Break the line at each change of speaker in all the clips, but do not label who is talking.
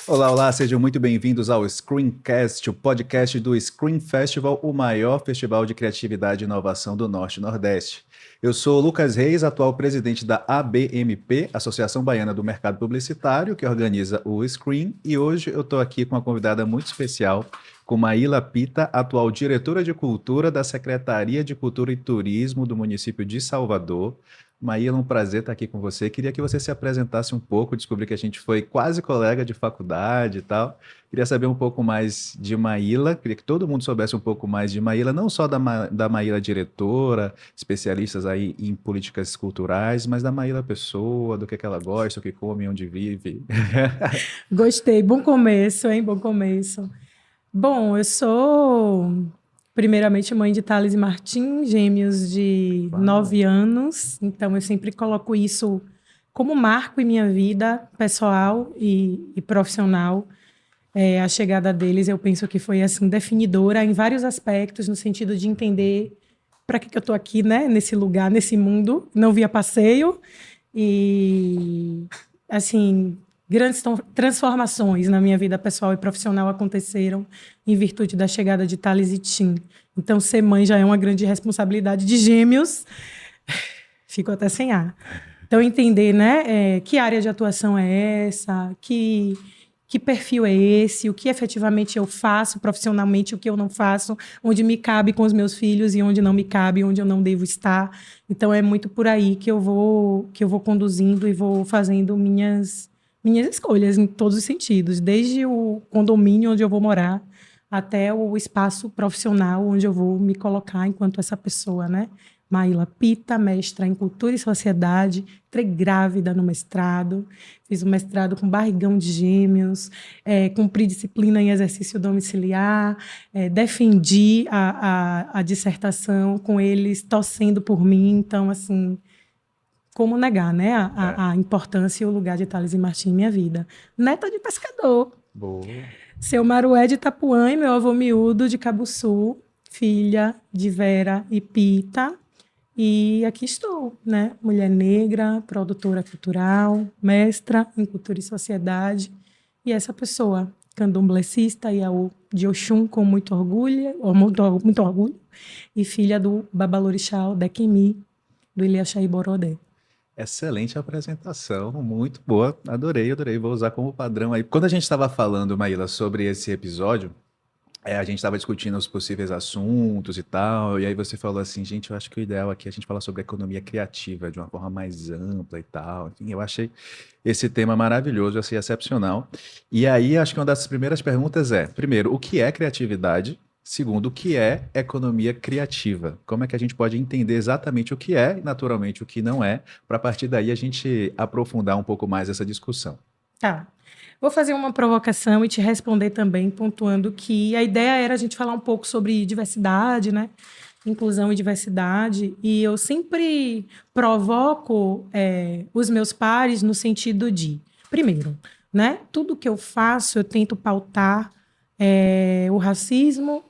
Olá, olá, sejam muito bem-vindos ao Screencast, o podcast do Screen Festival, o maior festival de criatividade e inovação do Norte e Nordeste. Eu sou o Lucas Reis, atual presidente da ABMP, Associação Baiana do Mercado Publicitário, que organiza o Screen, e hoje eu estou aqui com uma convidada muito especial, com Maíla Pita, atual diretora de cultura da Secretaria de Cultura e Turismo do município de Salvador. Maíla, um prazer estar aqui com você. Queria que você se apresentasse um pouco, descobri que a gente foi quase colega de faculdade e tal. Queria saber um pouco mais de Maíla, queria que todo mundo soubesse um pouco mais de Maíla, não só da Maíla diretora, especialistas aí em políticas culturais, mas da Maíla pessoa, do que ela gosta, o que come, onde vive.
Gostei, bom começo, hein? Bom começo. Bom, eu sou primeiramente mãe de Thales e Martim, gêmeos de
Uau,
9 anos, então eu sempre coloco isso como marco em minha vida pessoal e profissional. A chegada deles, eu penso que foi assim definidora em vários aspectos, no sentido de entender para que eu estou aqui, né? Nesse lugar, nesse mundo, não via passeio e assim grandes transformações na minha vida pessoal e profissional aconteceram em virtude da chegada de Thales e Tim. Então, ser mãe já é uma grande responsabilidade de gêmeos. Fico até sem ar. Então, entender, né, que área de atuação é essa, que perfil é esse, o que efetivamente eu faço profissionalmente, o que eu não faço, onde me cabe com os meus filhos e onde não me cabe, onde eu não devo estar. Então, é muito por aí que eu vou conduzindo e vou fazendo minhas escolhas em todos os sentidos, desde o condomínio onde eu vou morar até o espaço profissional onde eu vou me colocar enquanto essa pessoa, né? Maíla Pita, mestra em Cultura e Sociedade, entrei grávida no mestrado, fiz o mestrado com barrigão de gêmeos, cumpri disciplina em exercício domiciliar, defendi a dissertação com eles torcendo por mim, então, assim, como negar, né,
é,
a importância e o lugar de Thales e Martim em minha vida. Neta de pescador,
boa.
seu Marué de Itapuã e meu avô miúdo de Cabo Sul, filha de Vera e Pita. E aqui estou, né? Mulher negra, produtora cultural, mestra em cultura e sociedade. E essa pessoa, candomblessista e de Oxum com muito orgulho, muito orgulho, e filha do Babalorixá Odekemi, do Ilhaxaí Borodé.
Excelente apresentação, muito boa, adorei, adorei, vou usar como padrão aí. Quando a gente estava falando, Maíla, sobre esse episódio, a gente estava discutindo os possíveis assuntos e tal, e aí você falou assim, gente, eu acho que o ideal aqui é a gente falar sobre economia criativa de uma forma mais ampla e tal. Enfim, eu achei esse tema maravilhoso, eu achei excepcional. E aí, acho que uma das primeiras perguntas é, primeiro, o que é criatividade? Segundo, o que é economia criativa? Como é que a gente pode entender exatamente o que é e, naturalmente, o que não é, para a partir daí a gente aprofundar um pouco mais essa discussão.
Tá. Vou fazer uma provocação e te responder também, pontuando que a ideia era a gente falar um pouco sobre diversidade, né? Inclusão e diversidade. E eu sempre provoco os meus pares no sentido de, primeiro, né? Tudo que eu faço, eu tento pautar o racismo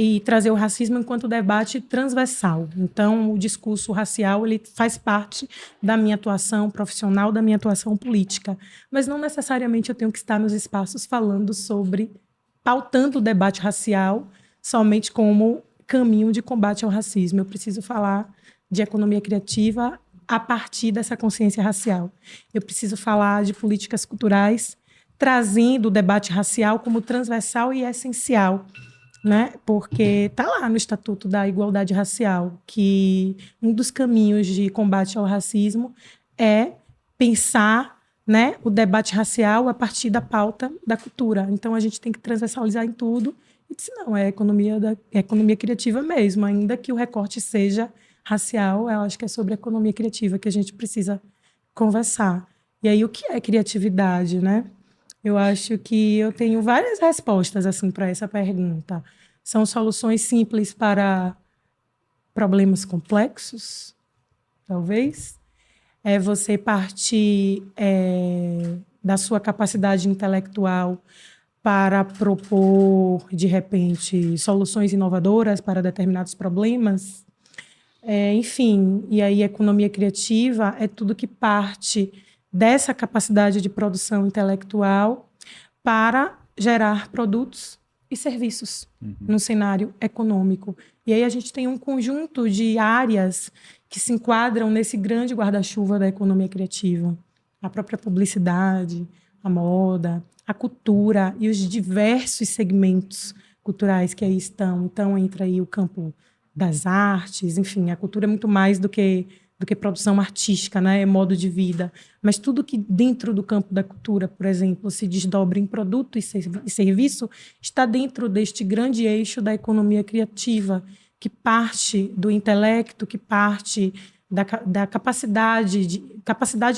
e trazer o racismo enquanto debate transversal. Então, o discurso racial ele faz parte da minha atuação profissional, da minha atuação política, mas não necessariamente eu tenho que estar nos espaços falando sobre, pautando o debate racial somente como caminho de combate ao racismo. Eu preciso falar de economia criativa a partir dessa consciência racial. Eu preciso falar de políticas culturais trazendo o debate racial como transversal e essencial, né? Porque está lá no Estatuto da Igualdade Racial que um dos caminhos de combate ao racismo é pensar, né, o debate racial a partir da pauta da cultura. Então a gente tem que transversalizar em tudo. E disse, não, é economia criativa mesmo, ainda que o recorte seja racial, eu acho que é sobre economia criativa que a gente precisa conversar. E aí, o que é criatividade, né? Eu acho que eu tenho várias respostas assim para essa pergunta. São soluções simples para problemas complexos, talvez. É você partir da sua capacidade intelectual para propor, de repente, soluções inovadoras para determinados problemas. Enfim, e aí economia criativa é tudo que parte dessa capacidade de produção intelectual para gerar produtos e serviços no cenário econômico. E aí a gente tem um conjunto de áreas que se enquadram nesse grande guarda-chuva da economia criativa. A própria publicidade, a moda, a cultura e os diversos segmentos culturais que aí estão. Então, entra aí o campo das artes, enfim, a cultura é muito mais do que produção artística, né? É modo de vida. Mas tudo que dentro do campo da cultura, por exemplo, se desdobra em produto e serviço, está dentro deste grande eixo da economia criativa, que parte do intelecto, que parte da capacidade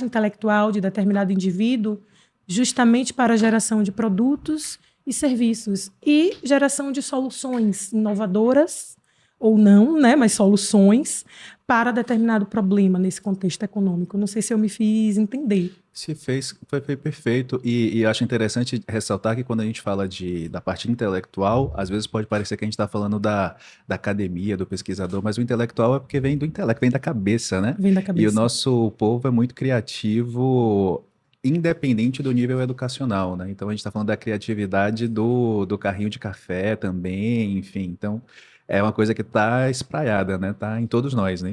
intelectual de determinado indivíduo, justamente para a geração de produtos e serviços e geração de soluções inovadoras ou não, né, mas soluções para determinado problema nesse contexto econômico. Não sei se eu me fiz entender.
Se fez, foi perfeito. E acho interessante ressaltar que quando a gente fala da parte intelectual, às vezes pode parecer que a gente está falando da academia, do pesquisador, mas o intelectual é porque vem do intelecto, vem da cabeça, né?
Vem da
E o
cabeça.
nosso povo é muito criativo, independente do nível educacional, né? Então a gente está falando da criatividade do carrinho de café também, enfim. Então é uma coisa que está espraiada, né? Está em todos nós, né?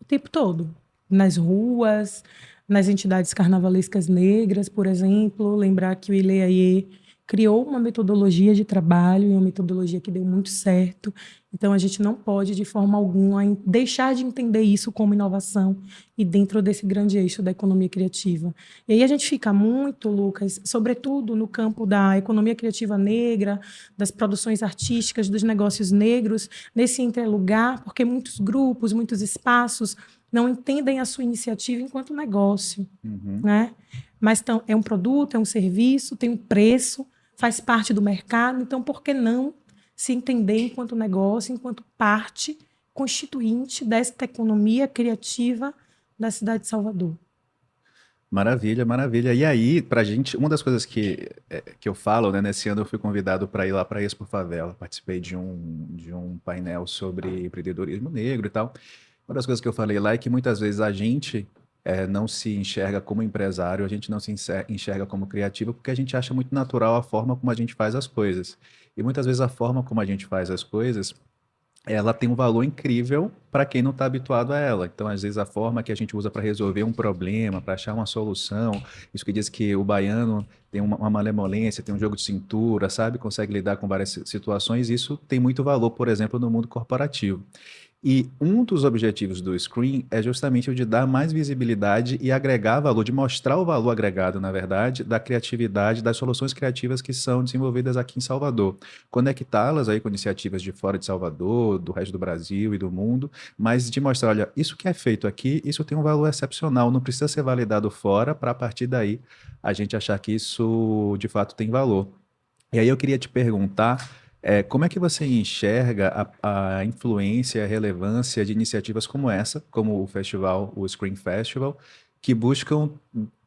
O tempo todo. Nas ruas, nas entidades carnavalescas negras, por exemplo. Lembrar que o Ileaie criou uma metodologia de trabalho, e uma metodologia que deu muito certo. Então, a gente não pode, de forma alguma, deixar de entender isso como inovação e dentro desse grande eixo da economia criativa. E aí a gente fica muito, Lucas, sobretudo no campo da economia criativa negra, das produções artísticas, dos negócios negros, nesse interlugar, porque muitos grupos, muitos espaços não entendem a sua iniciativa enquanto negócio, né? Mas então, é um produto, é um serviço, tem um preço, faz parte do mercado, então por que não se entender enquanto negócio, enquanto parte constituinte desta economia criativa da cidade de Salvador?
Maravilha, maravilha. E aí, pra gente, uma das coisas que eu falo, né, nesse ano eu fui convidado para ir lá para Expo Favela, participei de um painel sobre empreendedorismo negro e tal. Uma das coisas que eu falei lá é que muitas vezes a gente não se enxerga como empresário, a gente não se enxerga como criativo, porque a gente acha muito natural a forma como a gente faz as coisas. E muitas vezes a forma como a gente faz as coisas ela tem um valor incrível para quem não está habituado a ela. Então, às vezes, a forma que a gente usa para resolver um problema, para achar uma solução, isso que diz que o baiano tem uma malemolência, tem um jogo de cintura, sabe? Consegue lidar com várias situações, isso tem muito valor, por exemplo, no mundo corporativo. E um dos objetivos do Screen é justamente o de dar mais visibilidade e agregar valor, de mostrar o valor agregado, na verdade, da criatividade, das soluções criativas que são desenvolvidas aqui em Salvador. Conectá-las aí com iniciativas de fora de Salvador, do resto do Brasil e do mundo, mas de mostrar, olha, isso que é feito aqui, isso tem um valor excepcional, não precisa ser validado fora para a partir daí a gente achar que isso de fato tem valor. E aí eu queria te perguntar, como é que você enxerga a influência, a relevância de iniciativas como essa, como o festival, o Screen Festival, que buscam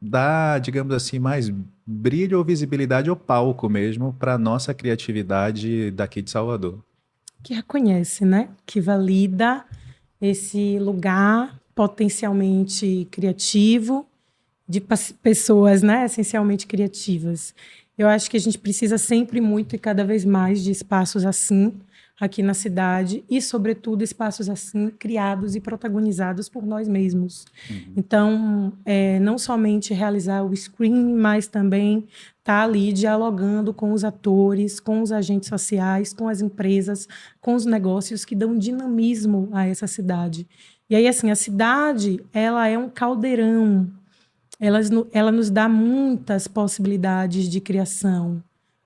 dar, digamos assim, mais brilho ou visibilidade ao palco mesmo para a nossa criatividade daqui de Salvador?
Que reconhece, né? Que valida esse lugar potencialmente criativo de pessoas, né, essencialmente criativas. Eu acho que a gente precisa sempre muito e cada vez mais de espaços assim aqui na cidade e, sobretudo, espaços assim criados e protagonizados por nós mesmos. Então, não somente realizar o screen, mas também estar ali dialogando com os atores, com os agentes sociais, com as empresas, com os negócios que dão dinamismo a essa cidade. E aí, assim, a cidade, ela é um caldeirão. Ela nos dá muitas possibilidades de criação,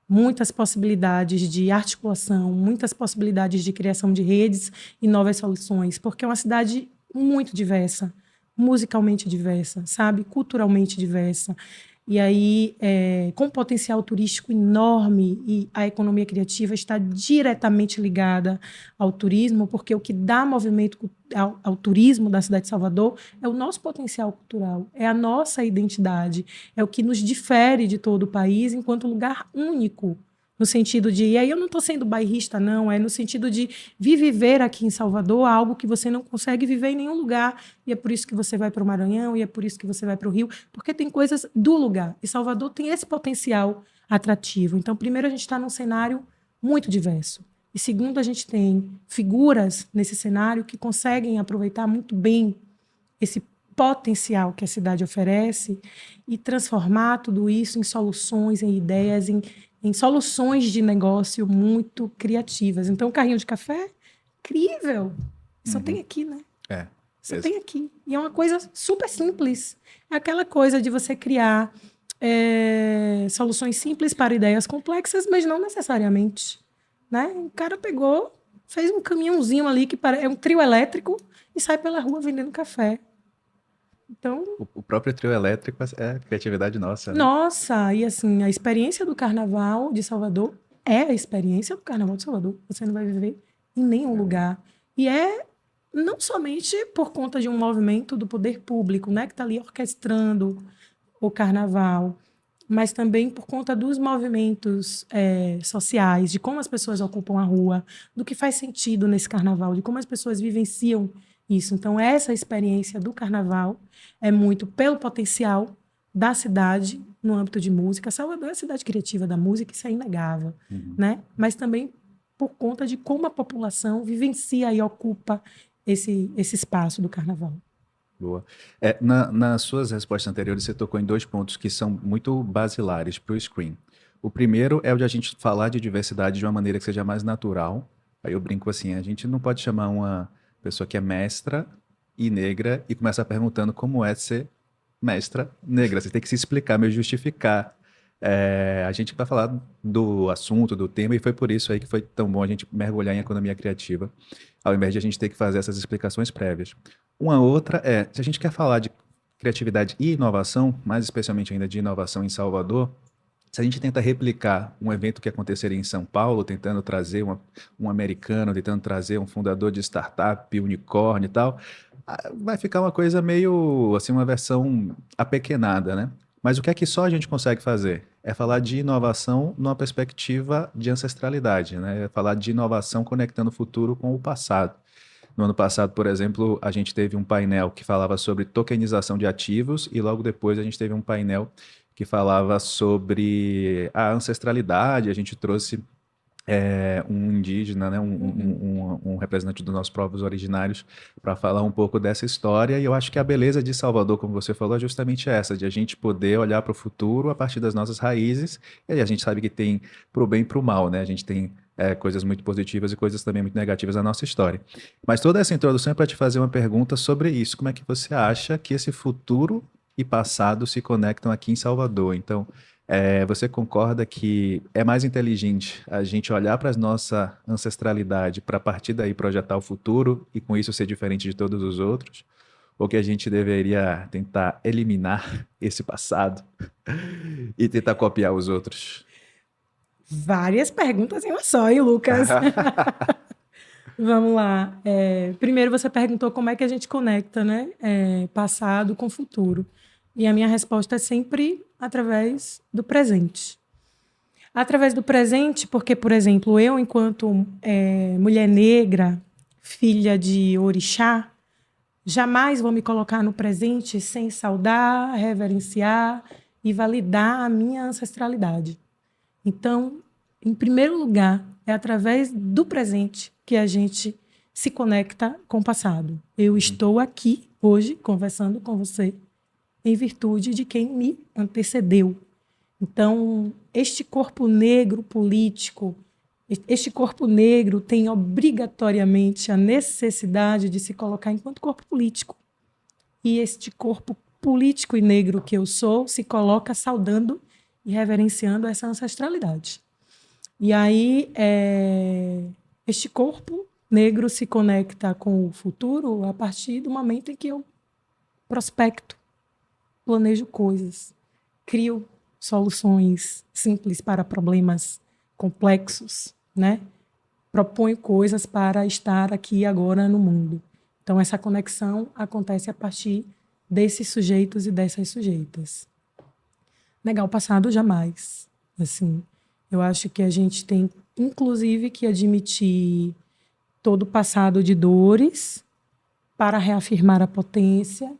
muitas possibilidades de articulação, muitas possibilidades de criação de redes e novas soluções, porque é uma cidade muito diversa, musicalmente diversa, sabe? Culturalmente diversa. E aí, com potencial turístico enorme, e a economia criativa está diretamente ligada ao turismo, porque o que dá movimento ao turismo da cidade de Salvador é o nosso potencial cultural, é a nossa identidade, é o que nos difere de todo o país enquanto lugar único. No sentido de, e aí eu não estou sendo bairrista, não, é no sentido de viver aqui em Salvador algo que você não consegue viver em nenhum lugar. E é por isso que você vai para o Maranhão, e é por isso que você vai para o Rio, porque tem coisas do lugar. E Salvador tem esse potencial atrativo. Então, primeiro, a gente está num cenário muito diverso. E segundo, a gente tem figuras nesse cenário que conseguem aproveitar muito bem esse potencial que a cidade oferece e transformar tudo isso em soluções, em ideias, em soluções de negócio muito criativas. Então, o carrinho de café, incrível. Só tem aqui, né? Só tem aqui. E é uma coisa super simples. É aquela coisa de você criar soluções simples para ideias complexas, mas não necessariamente. Né? O cara pegou, fez um caminhãozinho ali que é um trio elétrico e sai pela rua vendendo café. Então,
O próprio trio elétrico é criatividade nossa, né?
nossa, e assim, a experiência do Carnaval de Salvador é a experiência do Carnaval de Salvador. Você não vai viver em nenhum lugar. E é não somente por conta de um movimento do poder público, né, que está ali orquestrando o Carnaval, mas também por conta dos movimentos sociais, de como as pessoas ocupam a rua, do que faz sentido nesse Carnaval, de como as pessoas vivenciam isso. Então, essa experiência do Carnaval é muito pelo potencial da cidade no âmbito de música. Salvador é a cidade criativa da música, isso é inegável, né? Mas também por conta de como a população vivencia e ocupa esse espaço do Carnaval.
Boa. Nas suas respostas anteriores, você tocou em 2 pontos que são muito basilares para o Screen. O primeiro é o de a gente falar de diversidade de uma maneira que seja mais natural. Aí eu brinco assim, a gente não pode chamar uma pessoa que é mestra e negra e começar perguntando como é ser mestra negra. Você tem que se explicar, meio justificar. A gente vai falar do assunto, do tema, e foi por isso aí que foi tão bom a gente mergulhar em economia criativa, ao invés de a gente ter que fazer essas explicações prévias. Uma outra se a gente quer falar de criatividade e inovação, mais especialmente ainda de inovação em Salvador, se a gente tenta replicar um evento que aconteceria em São Paulo, tentando trazer um americano, tentando trazer um fundador de startup, unicórnio e tal, vai ficar uma coisa meio, assim, uma versão apequenada, né? Mas o que é que só a gente consegue fazer? É falar de inovação numa perspectiva de ancestralidade, né? É falar de inovação conectando o futuro com o passado. No ano passado, por exemplo, a gente teve um painel que falava sobre tokenização de ativos e logo depois a gente teve um painel que falava sobre a ancestralidade. A gente trouxe um indígena, né, um representante dos nossos povos originários para falar um pouco dessa história. E eu acho que a beleza de Salvador, como você falou, é justamente essa, de a gente poder olhar para o futuro a partir das nossas raízes. E aí a gente sabe que tem para o bem e para o mal, né? A gente tem coisas muito positivas e coisas também muito negativas na nossa história. Mas toda essa introdução é para te fazer uma pergunta sobre isso. Como é que você acha que esse futuro e passado se conectam aqui em Salvador? Então, você concorda que é mais inteligente a gente olhar para a nossa ancestralidade para a partir daí projetar o futuro e com isso ser diferente de todos os outros? Ou que a gente deveria tentar eliminar esse passado e tentar copiar os outros?
Várias perguntas em uma só, hein, Lucas? Vamos lá. Primeiro você perguntou como é que a gente conecta, né, passado com futuro. E a minha resposta é sempre através do presente. Através do presente, porque, por exemplo, eu, enquanto mulher negra, filha de orixá, jamais vou me colocar no presente sem saudar, reverenciar e validar a minha ancestralidade. Então, em primeiro lugar, é através do presente que a gente se conecta com o passado. Eu estou aqui hoje conversando com você em virtude de quem me antecedeu. Então, este corpo negro político, este corpo negro tem obrigatoriamente a necessidade de se colocar enquanto corpo político. E este corpo político e negro que eu sou se coloca saudando e reverenciando essa ancestralidade. E aí, este corpo negro se conecta com o futuro a partir do momento em que eu prospecto, planejo coisas, crio soluções simples para problemas complexos, né? Proponho coisas para estar aqui e agora no mundo. Então, essa conexão acontece a partir desses sujeitos e dessas sujeitas. Negar o passado, jamais. Assim, eu acho que a gente tem, inclusive, que admitir todo o passado de dores para reafirmar a potência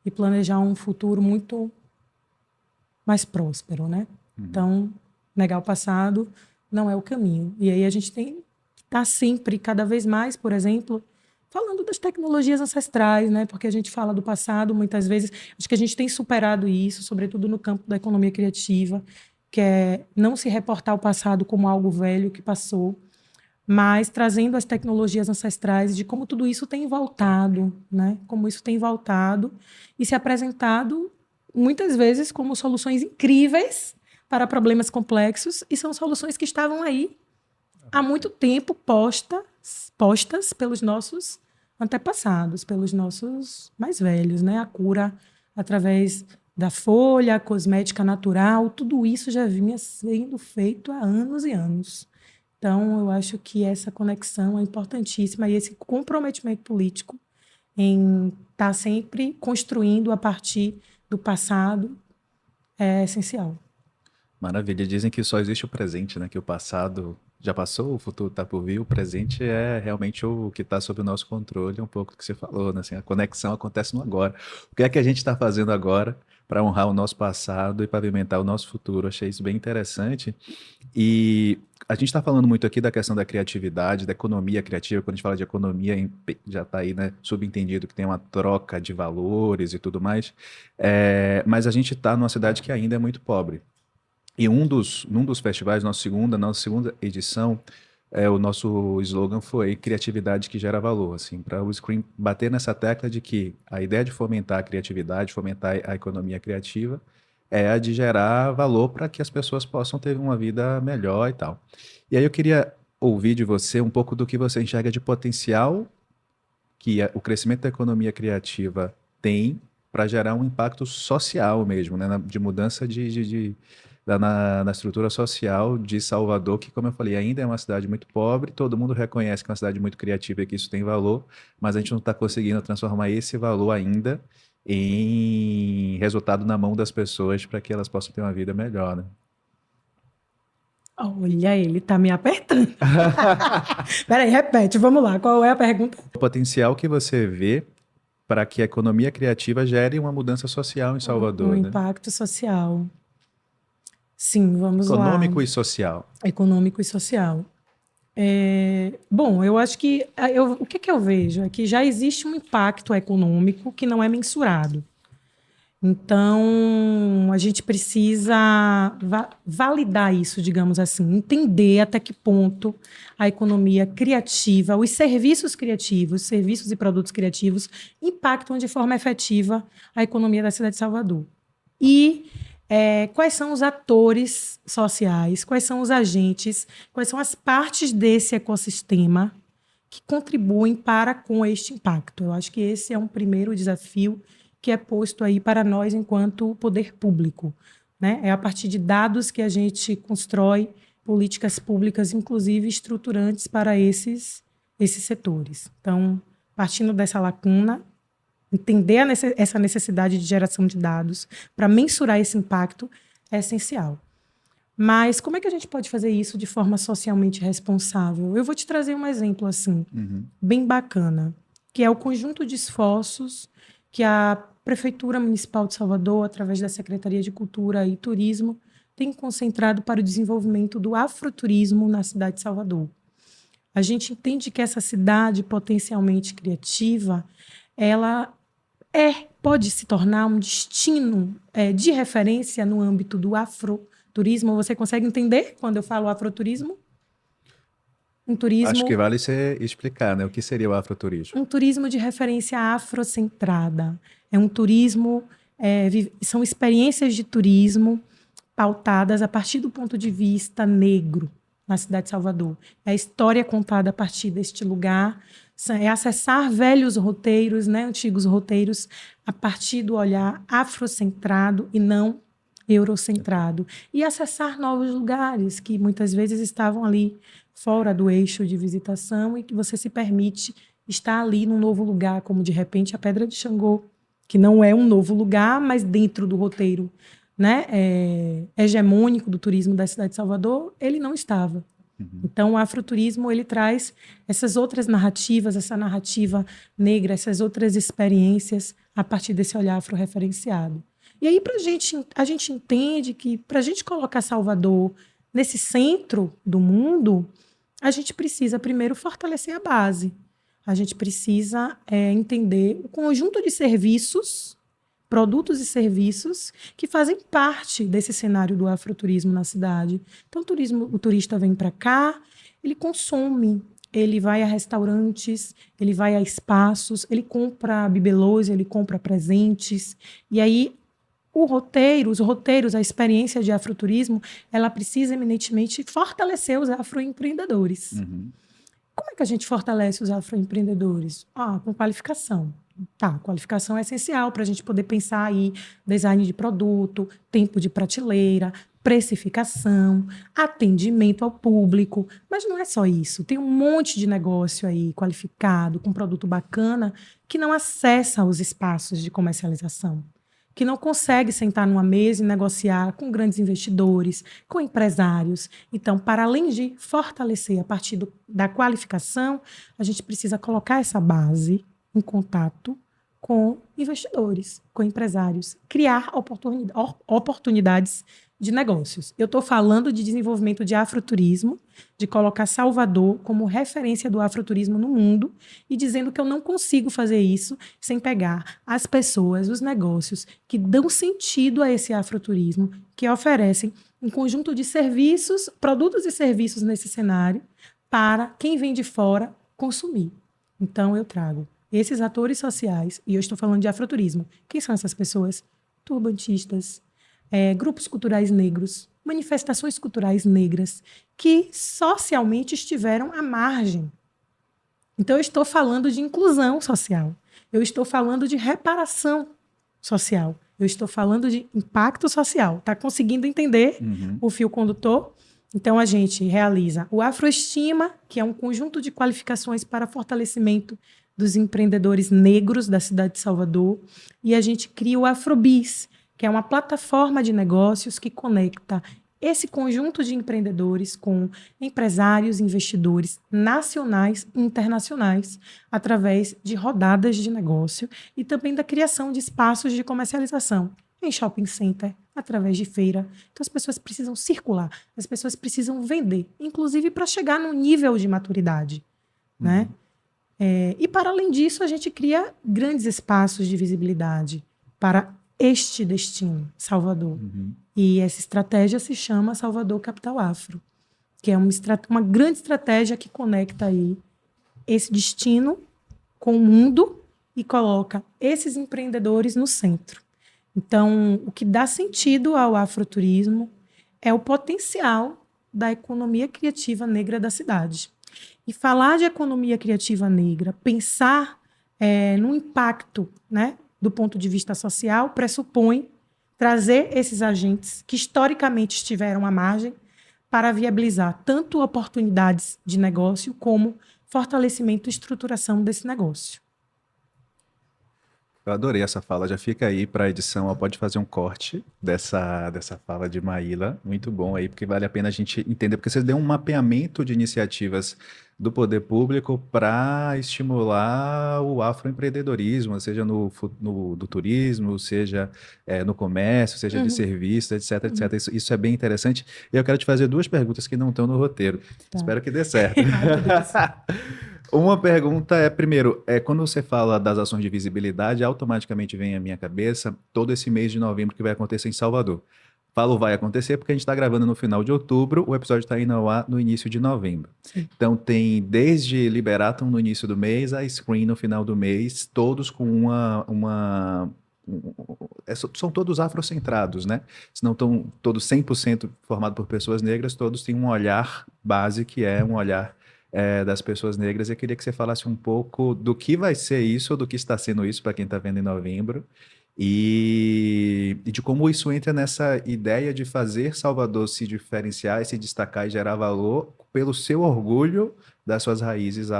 e planejar um futuro muito mais próspero, né? Então, negar o passado não é o caminho. E aí a gente tem que estar sempre, cada vez mais, por exemplo, falando das tecnologias ancestrais, né? Porque a gente fala do passado muitas vezes. Acho que a gente tem superado isso, sobretudo no campo da economia criativa, que é não se reportar o passado como algo velho que passou, mas trazendo as tecnologias ancestrais de como tudo isso tem voltado, né? Como isso tem voltado e se apresentado muitas vezes como soluções incríveis para problemas complexos, e são soluções que estavam aí há muito tempo postas pelos nossos antepassados, pelos nossos mais velhos, né? A cura através da folha, a cosmética natural, tudo isso já vinha sendo feito há anos e anos. Então, eu acho que essa conexão é importantíssima, e esse comprometimento político em estar sempre construindo a partir do passado é essencial.
Maravilha. Dizem que só existe o presente, né? Que o passado já passou, o futuro está por vir, o presente é realmente o que está sob o nosso controle, um pouco do que você falou, né? Assim, a conexão acontece no agora. O que é que a gente está fazendo agora para honrar o nosso passado e pavimentar o nosso futuro? Achei isso bem interessante. E a gente está falando muito aqui da questão da criatividade, da economia criativa. Quando a gente fala de economia, já está aí, né, subentendido que tem uma troca de valores e tudo mais. Mas a gente está numa cidade que ainda é muito pobre. E num dos festivais, nossa segunda edição, o nosso slogan foi criatividade que gera valor, assim, para o Screen bater nessa tecla de que a ideia de fomentar a criatividade, fomentar a economia criativa, é a de gerar valor para que as pessoas possam ter uma vida melhor e tal. E aí eu queria ouvir de você um pouco do que você enxerga de potencial que o crescimento da economia criativa tem para gerar um impacto social mesmo, né, de mudança na estrutura social de Salvador, que, como eu falei, ainda é uma cidade muito pobre, todo mundo reconhece que é uma cidade muito criativa e que isso tem valor, mas a gente não está conseguindo transformar esse valor ainda em resultado na mão das pessoas para que elas possam ter uma vida melhor, né?
Olha, ele tá me apertando. Peraí, repete, vamos lá. Qual é a pergunta?
O potencial que você vê para que a economia criativa gere uma mudança social em
Um
Salvador, né?
impacto social. Sim, vamos lá.
Econômico e social.
Econômico e social. Bom, eu acho que o que eu vejo é que já existe um impacto econômico que não é mensurado. Então, a gente precisa validar isso, digamos assim, entender até que ponto a economia criativa, os serviços e produtos criativos impactam de forma efetiva a economia da cidade de Salvador. E quais são os atores sociais, quais são os agentes, quais são as partes desse ecossistema que contribuem para com este impacto. Eu acho que esse é um primeiro desafio que é posto aí para nós enquanto poder público, né? É a partir de dados que a gente constrói políticas públicas, inclusive estruturantes para esses setores. Então, partindo dessa lacuna, entender essa necessidade de geração de dados para mensurar esse impacto é essencial. Mas como é que a gente pode fazer isso de forma socialmente responsável? Eu vou te trazer um exemplo assim, bem bacana, que é o conjunto de esforços que a Prefeitura Municipal de Salvador, através da Secretaria de Cultura e Turismo, tem concentrado para o desenvolvimento do afroturismo na cidade de Salvador. A gente entende que essa cidade potencialmente criativa, ela pode se tornar um destino de referência no âmbito do afroturismo. Você consegue entender quando eu falo afroturismo? Um turismo,
Acho que vale você explicar, né? O que seria o afroturismo?
um turismo de referência afrocentrada. É um turismo, são experiências de turismo pautadas a partir do ponto de vista negro na cidade de Salvador. É a história contada a partir deste lugar, é acessar velhos roteiros, né, antigos roteiros, a partir do olhar afrocentrado e não eurocentrado. E acessar novos lugares que muitas vezes estavam ali fora do eixo de visitação e que você se permite estar ali num novo lugar, como de repente a Pedra de Xangô, que não é um novo lugar, mas dentro do roteiro, né, hegemônico do turismo da cidade de Salvador, ele não estava. Então, o afroturismo, ele traz essas outras narrativas, essa narrativa negra, essas outras experiências a partir desse olhar afro-referenciado. E aí, a gente entende que, para a gente colocar Salvador nesse centro do mundo, a gente precisa primeiro fortalecer a base. A gente precisa entender o conjunto de serviços, produtos e serviços que fazem parte desse cenário do afroturismo na cidade. Então, o turista vem para cá, ele consome, ele vai a restaurantes, ele vai a espaços, ele compra bibelôs, ele compra presentes. E aí, os roteiros, a experiência de afroturismo, ela precisa eminentemente fortalecer os afroempreendedores.
Uhum.
Como é que a gente fortalece os afroempreendedores? Com qualificação. Tá, qualificação é essencial para a gente poder pensar aí design de produto, tempo de prateleira, precificação, atendimento ao público. Mas não é só isso. Tem um monte de negócio aí qualificado, com produto bacana, que não acessa os espaços de comercialização, que não consegue sentar numa mesa e negociar com grandes investidores, com empresários. Então, para além de fortalecer a partir da qualificação, a gente precisa colocar essa base em contato com investidores, com empresários, criar oportunidades de negócios. Eu estou falando de desenvolvimento de afroturismo, de colocar Salvador como referência do afroturismo no mundo e dizendo que eu não consigo fazer isso sem pegar as pessoas, os negócios que dão sentido a esse afroturismo, que oferecem um conjunto de serviços, produtos e serviços nesse cenário para quem vem de fora consumir. Então, eu trago esses atores sociais, e eu estou falando de afroturismo. Quem são essas pessoas? Turbantistas, grupos culturais negros, manifestações culturais negras, que socialmente estiveram à margem. Então, eu estou falando de inclusão social. Eu estou falando de reparação social. Eu estou falando de impacto social. Está conseguindo entender o fio condutor? Então, a gente realiza o Afroestima, que é um conjunto de qualificações para fortalecimento dos empreendedores negros da cidade de Salvador, e a gente cria o Afrobis, que é uma plataforma de negócios que conecta esse conjunto de empreendedores com empresários, investidores nacionais e internacionais, através de rodadas de negócio e também da criação de espaços de comercialização em shopping center, através de feira. Então, as pessoas precisam circular, as pessoas precisam vender, inclusive para chegar num nível de maturidade, né? E, para além disso, a gente cria grandes espaços de visibilidade para este destino, Salvador. E essa estratégia se chama Salvador Capital Afro, que é uma grande estratégia que conecta aí esse destino com o mundo e coloca esses empreendedores no centro. Então, o que dá sentido ao afroturismo é o potencial da economia criativa negra da cidade. E falar de economia criativa negra, pensar no impacto, né, do ponto de vista social, pressupõe trazer esses agentes que historicamente estiveram à margem para viabilizar tanto oportunidades de negócio como fortalecimento e estruturação desse negócio.
Eu adorei essa fala, já fica aí para a edição, ó, pode fazer um corte dessa fala de Maíla, muito bom aí, porque vale a pena a gente entender, porque você deu um mapeamento de iniciativas do poder público para estimular o afroempreendedorismo, seja do turismo, seja no comércio, seja de serviços, etc, etc. Isso é bem interessante. E eu quero te fazer duas perguntas que não estão no roteiro. Tá. Espero que dê certo. Uma pergunta é, primeiro, quando você fala das ações de visibilidade, automaticamente vem à minha cabeça todo esse mês de novembro que vai acontecer em Salvador. Falo vai acontecer porque a gente está gravando no final de outubro, o episódio está indo ao ar no início de novembro. Sim. Então tem desde Liberatum no início do mês, a Screen no final do mês, todos com são todos afrocentrados, né? Se não estão todos 100% formados por pessoas negras, todos têm um olhar base que é um olhar das pessoas negras. Eu queria que você falasse um pouco do que vai ser isso, ou do que está sendo isso para quem está vendo em novembro, e de como isso entra nessa ideia de fazer Salvador se diferenciar e se destacar e gerar valor pelo seu orgulho das suas raízes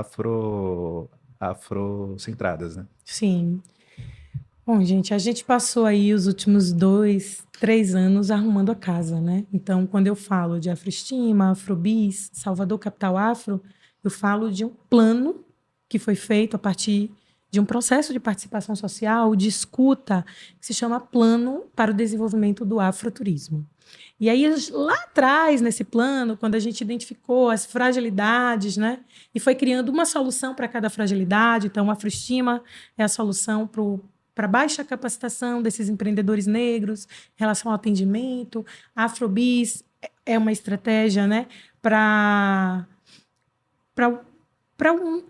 afrocentradas, né?
Sim. Bom, gente, a gente passou aí os últimos 2, 3 anos arrumando a casa, né? Então, quando eu falo de Afroestima, Afrobis, Salvador Capital Afro, eu falo de um plano que foi feito a partir de um processo de participação social, de escuta, que se chama Plano para o Desenvolvimento do Afroturismo. E aí, lá atrás, nesse plano, quando a gente identificou as fragilidades, né, e foi criando uma solução para cada fragilidade, então, a Afroestima é a solução para baixa capacitação desses empreendedores negros em relação ao atendimento, a Afrobis é uma estratégia, né, para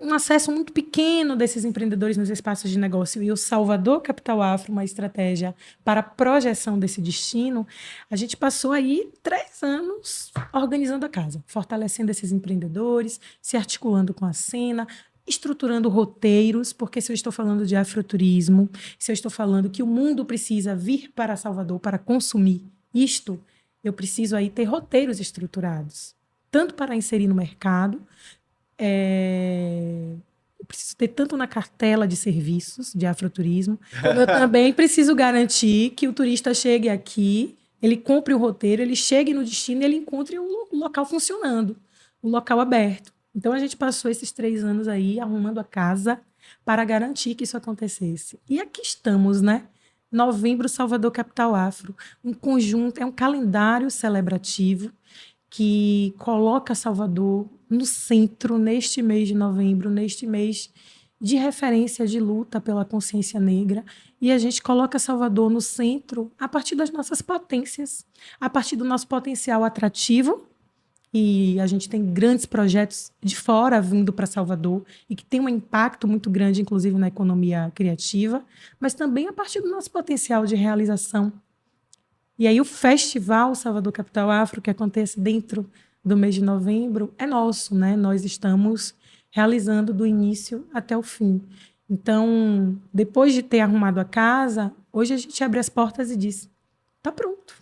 um acesso muito pequeno desses empreendedores nos espaços de negócio, e o Salvador Capital Afro, uma estratégia para a projeção desse destino, a gente passou aí 3 anos organizando a casa, fortalecendo esses empreendedores, se articulando com a cena, estruturando roteiros, porque se eu estou falando de afroturismo, se eu estou falando que o mundo precisa vir para Salvador para consumir isto, eu preciso aí ter roteiros estruturados, tanto para inserir no mercado, eu preciso ter tanto na cartela de serviços de afroturismo, como eu também preciso garantir que o turista chegue aqui, ele compre o roteiro, ele chegue no destino e ele encontre o local funcionando, o local aberto. Então, a gente passou esses 3 anos aí arrumando a casa para garantir que isso acontecesse. E aqui estamos, né? Novembro, Salvador Capital Afro. Um conjunto, é um calendário celebrativo que coloca Salvador no centro neste mês de novembro, neste mês de referência de luta pela consciência negra. E a gente coloca Salvador no centro a partir das nossas potências, a partir do nosso potencial atrativo. E a gente tem grandes projetos de fora vindo para Salvador e que tem um impacto muito grande, inclusive na economia criativa, mas também a partir do nosso potencial de realização. E aí o Festival Salvador Capital Afro, que acontece dentro do mês de novembro, é nosso, né? Nós estamos realizando do início até o fim. Então, depois de ter arrumado a casa, hoje a gente abre as portas e diz, tá pronto,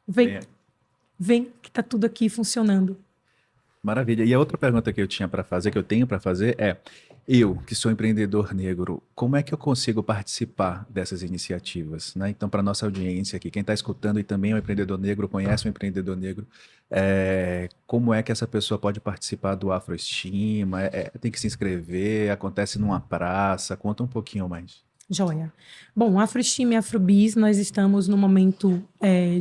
vem que tá tudo aqui funcionando.
Maravilha. E a outra pergunta que eu tinha para fazer, que eu tenho para fazer é: eu, que sou empreendedor negro, como é que eu consigo participar dessas iniciativas, né? Então, para nossa audiência aqui, quem está escutando e também é um empreendedor negro, conhece um empreendedor negro, como é que essa pessoa pode participar do Afroestima? Tem que se inscrever? Acontece numa praça? Conta um pouquinho mais.
Joia. Bom, Afroestima e Afrobis, nós estamos no momento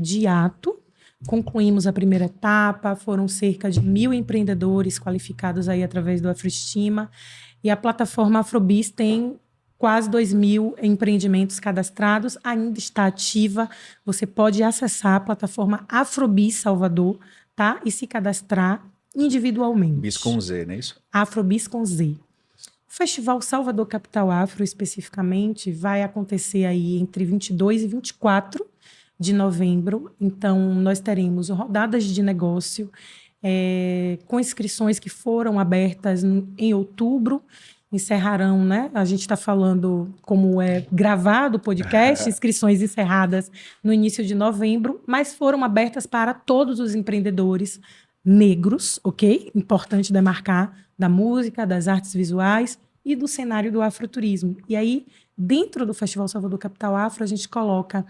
de ato. Concluímos a primeira etapa, foram cerca de 1.000 empreendedores qualificados aí através do Afroestima, e a plataforma Afrobis tem quase 2.000 empreendimentos cadastrados, ainda está ativa. Você pode acessar a plataforma Afrobis Salvador, tá? E se cadastrar individualmente.
Bis com Z, não é isso?
Afrobis com Z. O Festival Salvador Capital Afro, especificamente, vai acontecer aí entre 22 e 24 de novembro. Então, nós teremos rodadas de negócio com inscrições que foram abertas em outubro, encerrarão, né? A gente está falando como é gravado o podcast, inscrições encerradas no início de novembro, mas foram abertas para todos os empreendedores negros, ok? Importante demarcar, da música, das artes visuais e do cenário do afroturismo. E aí, dentro do Festival Salvador Capital Afro, a gente coloca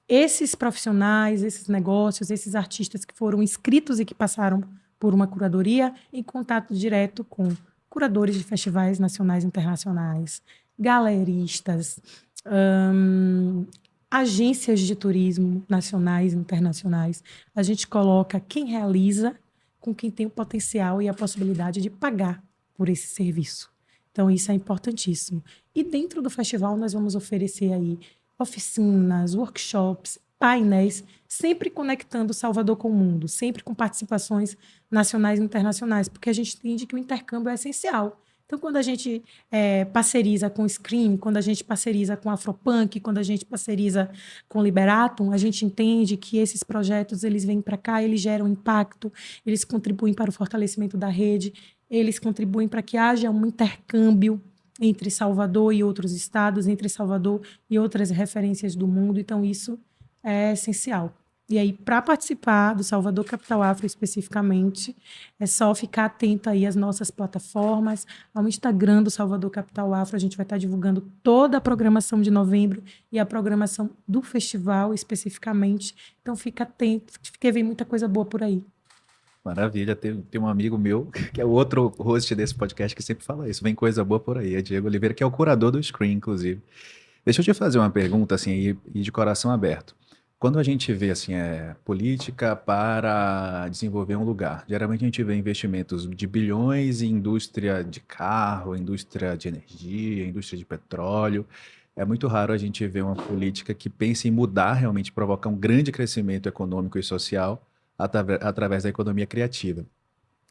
esses profissionais, esses negócios, esses artistas que foram inscritos e que passaram por uma curadoria em contato direto com curadores de festivais nacionais e internacionais, galeristas, agências de turismo nacionais e internacionais. A gente coloca quem realiza com quem tem o potencial e a possibilidade de pagar por esse serviço. Então, isso é importantíssimo. E dentro do festival, nós vamos oferecer aí oficinas, workshops, painéis, sempre conectando Salvador com o mundo, sempre com participações nacionais e internacionais, porque a gente entende que o intercâmbio é essencial. Então, quando a gente parceriza com o Scream, quando a gente parceriza com Afropunk, quando a gente parceriza com Liberatum, a gente entende que esses projetos, eles vêm para cá, eles geram impacto, eles contribuem para o fortalecimento da rede, eles contribuem para que haja um intercâmbio entre Salvador e outros estados, entre Salvador e outras referências do mundo. Então, isso é essencial. E aí, para participar do Salvador Capital Afro especificamente, é só ficar atento aí às nossas plataformas, ao Instagram do Salvador Capital Afro. A gente vai estar divulgando toda a programação de novembro e a programação do festival especificamente. Então, fica atento, porque vem muita coisa boa por aí.
Maravilha, tem um amigo meu, que é o outro host desse podcast, que sempre fala isso. Vem coisa boa por aí. É Diego Oliveira, que é o curador do Screen, inclusive. Deixa eu te fazer uma pergunta, assim, e de coração aberto. Quando a gente vê, assim, política para desenvolver um lugar, geralmente a gente vê investimentos de bilhões em indústria de carro, indústria de energia, indústria de petróleo. É muito raro a gente ver uma política que pense em mudar realmente, provocar um grande crescimento econômico e social através da economia criativa.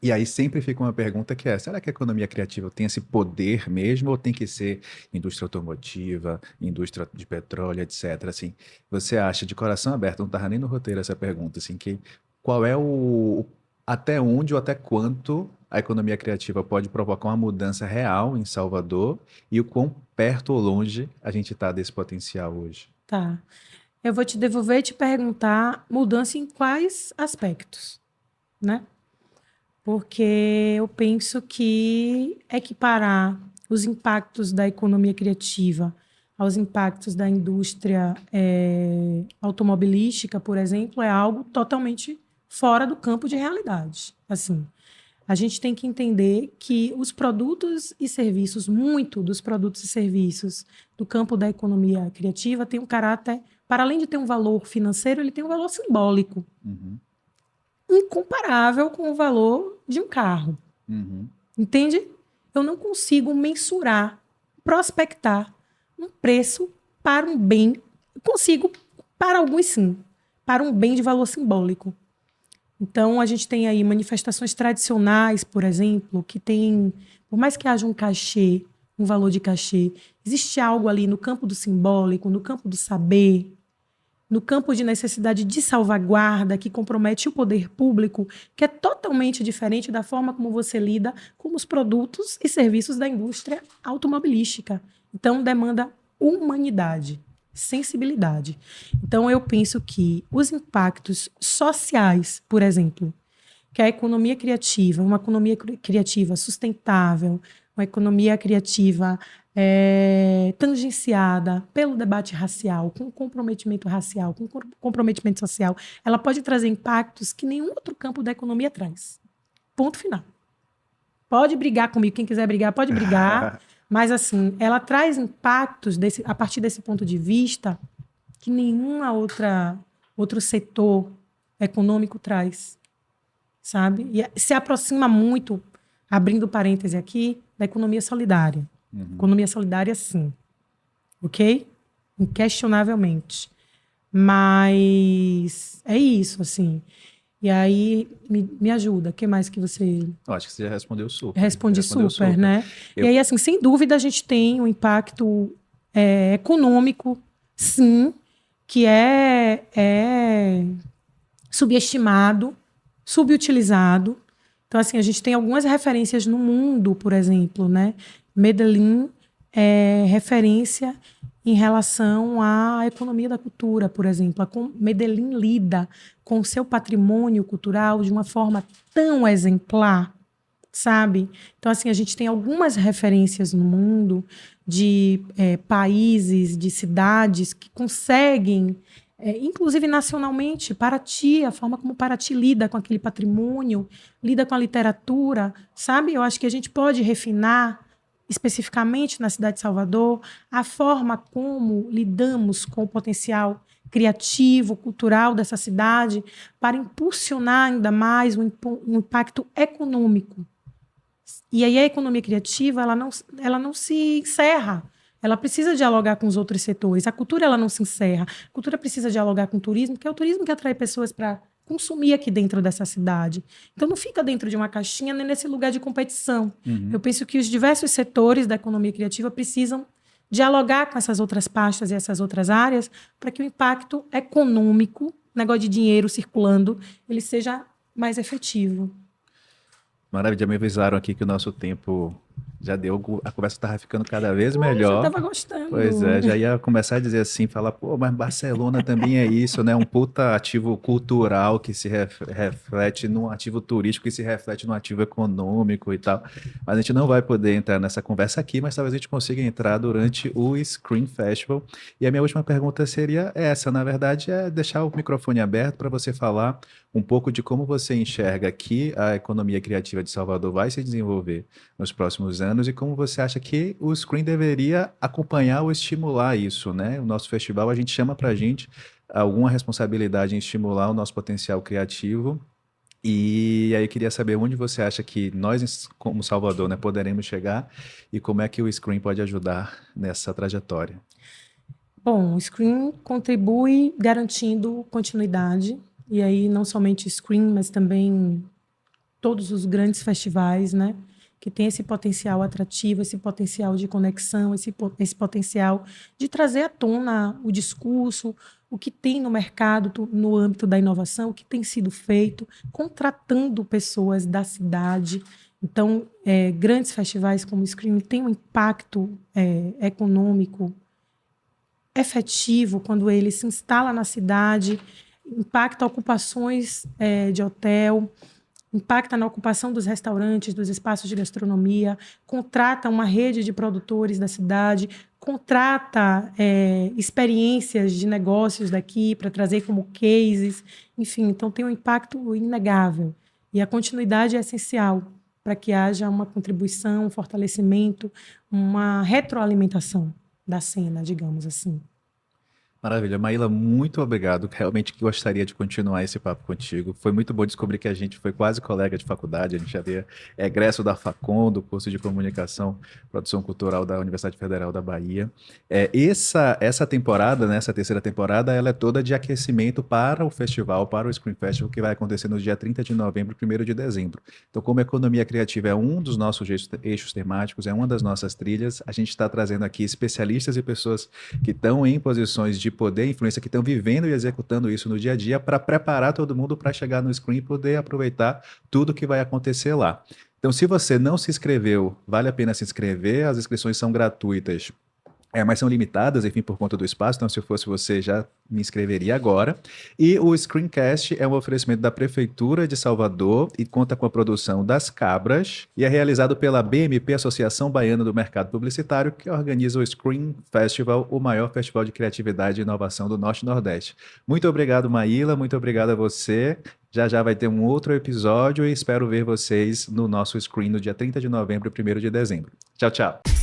E aí sempre fica uma pergunta que é, será que a economia criativa tem esse poder mesmo ou tem que ser indústria automotiva, indústria de petróleo, etc. Assim, você acha de coração aberto, não estava nem no roteiro essa pergunta, assim, que qual é até onde ou até quanto a economia criativa pode provocar uma mudança real em Salvador e o quão perto ou longe a gente está desse potencial hoje?
Tá. Eu vou te devolver e te perguntar mudança em quais aspectos, né? Porque eu penso que equiparar os impactos da economia criativa aos impactos da indústria automobilística, por exemplo, é algo totalmente fora do campo de realidade. Assim, a gente tem que entender que os produtos e serviços, muito dos produtos e serviços do campo da economia criativa tem um caráter, para além de ter um valor financeiro, ele tem um valor simbólico
Uhum,
incomparável com o valor de um carro.
uhum,
Entende? Eu não consigo mensurar, prospectar um preço para um bem. Consigo, para alguns sim, para um bem de valor simbólico. Então, a gente tem aí manifestações tradicionais, por exemplo, que tem, por mais que haja um cachê, um valor de cachê, existe algo ali no campo do simbólico, no campo do saber, no campo de necessidade de salvaguarda que compromete o poder público, que é totalmente diferente da forma como você lida com os produtos e serviços da indústria automobilística. Então, demanda humanidade, sensibilidade. Então, eu penso que os impactos sociais, por exemplo, que a economia criativa, uma economia criativa sustentável, uma economia criativa tangenciada pelo debate racial, com comprometimento racial, com comprometimento social, ela pode trazer impactos que nenhum outro campo da economia traz. Ponto final. Pode brigar comigo, quem quiser brigar, pode brigar, mas assim, ela traz impactos a partir desse ponto de vista que outro setor econômico traz, sabe? E se aproxima muito, abrindo parêntese aqui, da economia solidária.
uhum.
Economia solidária, sim. Ok? Inquestionavelmente. Mas é isso, assim. E aí, me ajuda. O que mais que você...
Eu acho que você já respondeu super.
Respondi
Respondeu
super, né?
Eu-
E aí, assim, sem dúvida, a gente tem um impacto econômico, sim, que é subestimado, subutilizado. Então, assim, a gente tem algumas referências no mundo, por exemplo, né? Medellín é referência em relação à economia da cultura, por exemplo. Medellín lida com o seu patrimônio cultural de uma forma tão exemplar, sabe? Então, assim, a gente tem algumas referências no mundo de países, de cidades que conseguem, inclusive nacionalmente, Paraty, a forma como Paraty lida com aquele patrimônio, lida com a literatura, sabe? Eu acho que a gente pode refinar especificamente na cidade de Salvador, a forma como lidamos com o potencial criativo, cultural dessa cidade, para impulsionar ainda mais um impacto econômico. E aí a economia criativa, ela não se encerra. Ela precisa dialogar com os outros setores. A cultura, ela não se encerra. A cultura precisa dialogar com o turismo, porque é o turismo que atrai pessoas para consumir aqui dentro dessa cidade. Então, não fica dentro de uma caixinha nem nesse lugar de competição.
Uhum.
Eu penso que os diversos setores da economia criativa precisam dialogar com essas outras pastas e essas outras áreas para que o impacto econômico, negócio de dinheiro circulando, ele seja mais efetivo.
Maravilha, me avisaram aqui que o nosso tempo Já deu, a conversa estava ficando cada vez
Eu já
melhor.
estava
Pois
gostando.
é, já ia começar a dizer assim, falar, pô, mas Barcelona também é isso, né? Um puta ativo cultural que se reflete num ativo turístico que se reflete num ativo econômico e tal. Mas a gente não vai poder entrar nessa conversa aqui, mas talvez a gente consiga entrar durante o Screen Festival. E a minha última pergunta seria essa, na verdade, é deixar o microfone aberto para você falar um pouco de como você enxerga que a economia criativa de Salvador vai se desenvolver nos próximos anos e como você acha que o Screen deveria acompanhar ou estimular isso, né? O nosso festival, a gente chama para a gente alguma responsabilidade em estimular o nosso potencial criativo. E aí eu queria saber onde você acha que nós, como Salvador, né, poderemos chegar e como é que o Screen pode ajudar nessa trajetória.
Bom, o Screen contribui garantindo continuidade, e aí não somente o Screen, mas também todos os grandes festivais, né? Que tem esse potencial atrativo, esse potencial de conexão, esse potencial de trazer à tona o discurso, o que tem no mercado, no âmbito da inovação, o que tem sido feito, contratando pessoas da cidade. Então, grandes festivais como o Scream têm um impacto econômico efetivo quando ele se instala na cidade, impacta ocupações de hotel, impacta na ocupação dos restaurantes, dos espaços de gastronomia, contrata uma rede de produtores da cidade, contrata experiências de negócios daqui para trazer como cases, enfim, então tem um impacto inegável. E a continuidade é essencial para que haja uma contribuição, um fortalecimento, uma retroalimentação da cena, digamos assim.
Maravilha. Maíla, muito obrigado. Realmente gostaria de continuar esse papo contigo. Foi muito bom descobrir que a gente foi quase colega de faculdade. A gente já é egresso da Facom, do curso de Comunicação e Produção Cultural da Universidade Federal da Bahia. Essa temporada, né, essa terceira temporada, ela é toda de aquecimento para o festival, para o Screen Festival, que vai acontecer no dia 30 de novembro e 1º de dezembro. Então, como a economia criativa é um dos nossos eixos temáticos, é uma das nossas trilhas, a gente está trazendo aqui especialistas e pessoas que estão em posições de poder e influência, que estão vivendo e executando isso no dia a dia para preparar todo mundo para chegar no Screen e poder aproveitar tudo que vai acontecer lá. Então, se você não se inscreveu, vale a pena se inscrever, as inscrições são gratuitas. Mas são limitadas, enfim, por conta do espaço, então se eu fosse você já me inscreveria agora. E o Screencast é um oferecimento da Prefeitura de Salvador e conta com a produção das Cabras e é realizado pela BMP, Associação Baiana do Mercado Publicitário, que organiza o Screen Festival, o maior festival de criatividade e inovação do Norte e Nordeste. Muito obrigado, Maíla, muito obrigado a você. Já já vai ter um outro episódio e espero ver vocês no nosso Screen no dia 30 de novembro e 1º de dezembro. Tchau, tchau.